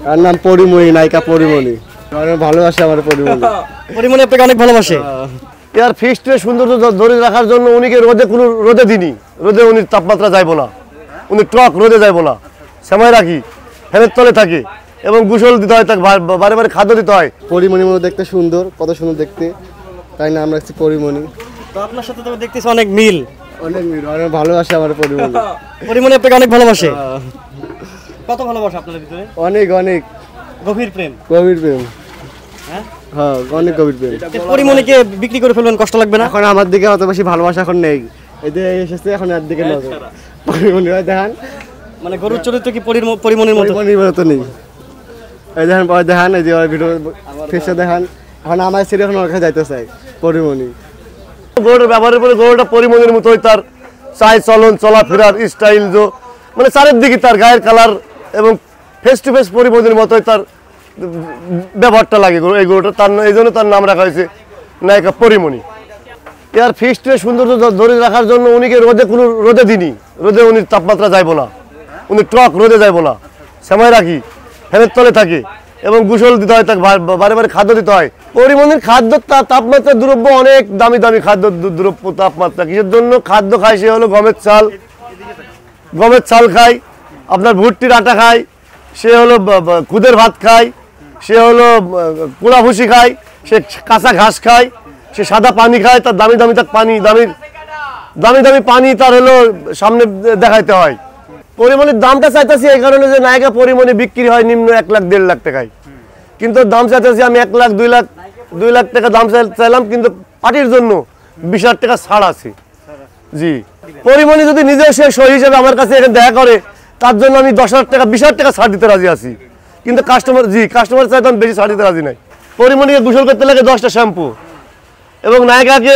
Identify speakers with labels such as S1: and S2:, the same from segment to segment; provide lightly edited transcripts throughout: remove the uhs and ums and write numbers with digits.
S1: আর নাম পরিমণি, নায়িকা পরিমণি। ভালোবাসে আমার পরিমণি।
S2: পরিমণি আপনাকে অনেক ভালোবাসে।
S3: এর ফিক্সড সৌন্দর্য ধরে রাখার জন্য উনিকে রোদে দিনই, রোদে উনি তাপমাত্রা যাইব না, উনি টক রোদে যাইব না, সময় রাখি ফ্যানের তলে থাকে এবং গোসল দিতে হয়, তাকে বারে বারে খাদ্য দিতে হয়।
S1: পরিমণির মতো দেখতে সুন্দর, কত সুন্দর দেখতে, তাই নাম রাখছি পরিমণি।
S2: তো আপনার সাথে তো দেখতেছি অনেক মিল।
S1: অনেক মিল, অনেক ভালোবাসে আমার পরিমণি।
S2: পরিমণি আপনাকে অনেক ভালোবাসে। কত ভালোবাসা আপনাদের ভিতরে?
S1: অনেক অনেক
S2: গভীর প্রেম।
S1: গভীর প্রেম।
S2: হ্যাঁ
S1: হ্যাঁ, অনেক গভীর প্রেম।
S2: পরিমণিকে বিক্রি করে ফেলবেন, কষ্ট লাগবে না?
S1: এখন আমার দিকে অত বেশি ভালোবাসা এখন নেই, এই যে এসেছে এখন এর দিকে নজর। পরিমণি ভাই দেখেন,
S2: মানে গরুর চরিত্র কি পরিমণির মতো?
S1: পরিমণির মতো নেই। এই দেখেন পরে দেখেন, এই যে ভিডিও ফেসে দেখেন, এখন আমার ছেলে এখন ওর কাছে যাইতে চাই পরিমণি।
S3: গরুর ব্যবহারের পরে গরুটা পরিমণির মতোই, তার চাই চলন চলাফেরার স্টাইল, মানে চারিদিকে তার গায়ের কালার এবং ফেস টু ফেস পরিমণির মতোই তার ব্যবহারটা লাগে এই গরুটা, তার এই জন্য তার নাম রাখা হয়েছে নায়িকা পরিমণি। এর ফিক্সড সৌন্দর্য ধরে রাখার জন্য উনিকে রোদে দিনই, রোদে উনি তাপমাত্রা যাইব না, উনি টক রোদে যাইব না, সময় রাখি ফ্যানের তলে থাকে এবং গোসল দিতে হয়, তাকে বারে বারে খাদ্য দিতে হয়। পরিমণির খাদ্য তাপমাত্রা দ্রব্য অনেক দামি দামি খাদ্য দ্রব্য তাপমাত্রা। কিসের জন্য খাদ্য খায়? সে হলো গমের চাল খায়, আপনার ভুট্টির আটা খায়, সে হলো খুদের ভাত খায়, সে হলো কুড়া ভুসি খায়, সে কাঁচা ঘাস খায়, সে সাদা পানি খায়, তার দামি দামি তার পানি দামি দামি পানি তার হলো সামনে দেখাইতে হয়। পরিমণির দামটা চাইতেছি এই কারণে যে নায়িকা পরিমণি বিক্রি হয় নিম্ন 1 লাখ 1.5 লাখ টাকায়, কিন্তু দাম চাইতেছি আমি 1 লাখ 2 লাখ টাকা দাম চাইলাম, কিন্তু পার্টির জন্য 20,000 টাকা ছাড় আছে। জি, পরিমণি যদি নিজে সে সই হিসেবে আমার কাছে এখানে দেখা করে, তার জন্য আমি 10,000 টাকা 20,000 টাকা ছাড় দিতে রাজি আছি, কিন্তু কাস্টমার চাইতে আমি বেশি ছাড় দিতে রাজি নাই। পরিমণিকে গোসল করতে লাগে 10টা শ্যাম্পু এবং নায়িকাকে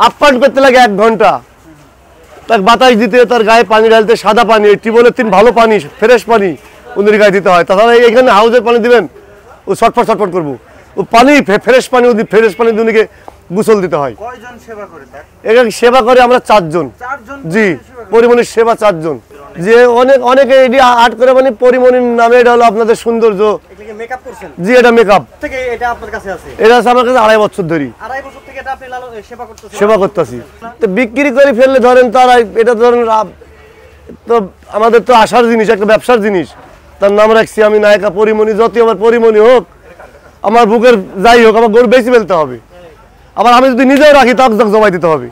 S3: আপ্যায়ন করতে লাগে 1 ঘন্টা, তার বাতাস দিতে, তার গায়ে পানি ঢালতে, সাদা পানি, টিউবওয়েলের 3 ভালো পানি, ফ্রেশ পানি ওদের গায়ে দিতে হয়। তাছাড়া এখানে হাউজের পানি দিবেন, ও ছটফট করবো, ও পানি ফ্রেশ পানি দিয়ে উনিকে গোসল দিতে হয়। এখানে সেবা করে আমরা 4 জন। জি, পরিমণির সেবা 4 জন। যে অনেকে এটি আর্ট করে, মানে পরিমণির নামে এটা হলো আপনাদের সৌন্দর্য। জি, এটা মেকআপ। এটা আমার কাছে 2.5 বছর ধরে সেবা করতেছি। তো বিক্রি করে ফেললে ধরেন তার এটা ধরেন তো আমাদের তো আশার জিনিস, একটা ব্যবসার জিনিস, তার নাম রাখছি আমি নায়িকা পরিমণি। যত আমার পরিমণি হোক, আমার বুকের যাই হোক, আমার গরু বেশি ফেলতে হবে, আবার আমি যদি নিজেও রাখি তাকে জমাই দিতে হবে।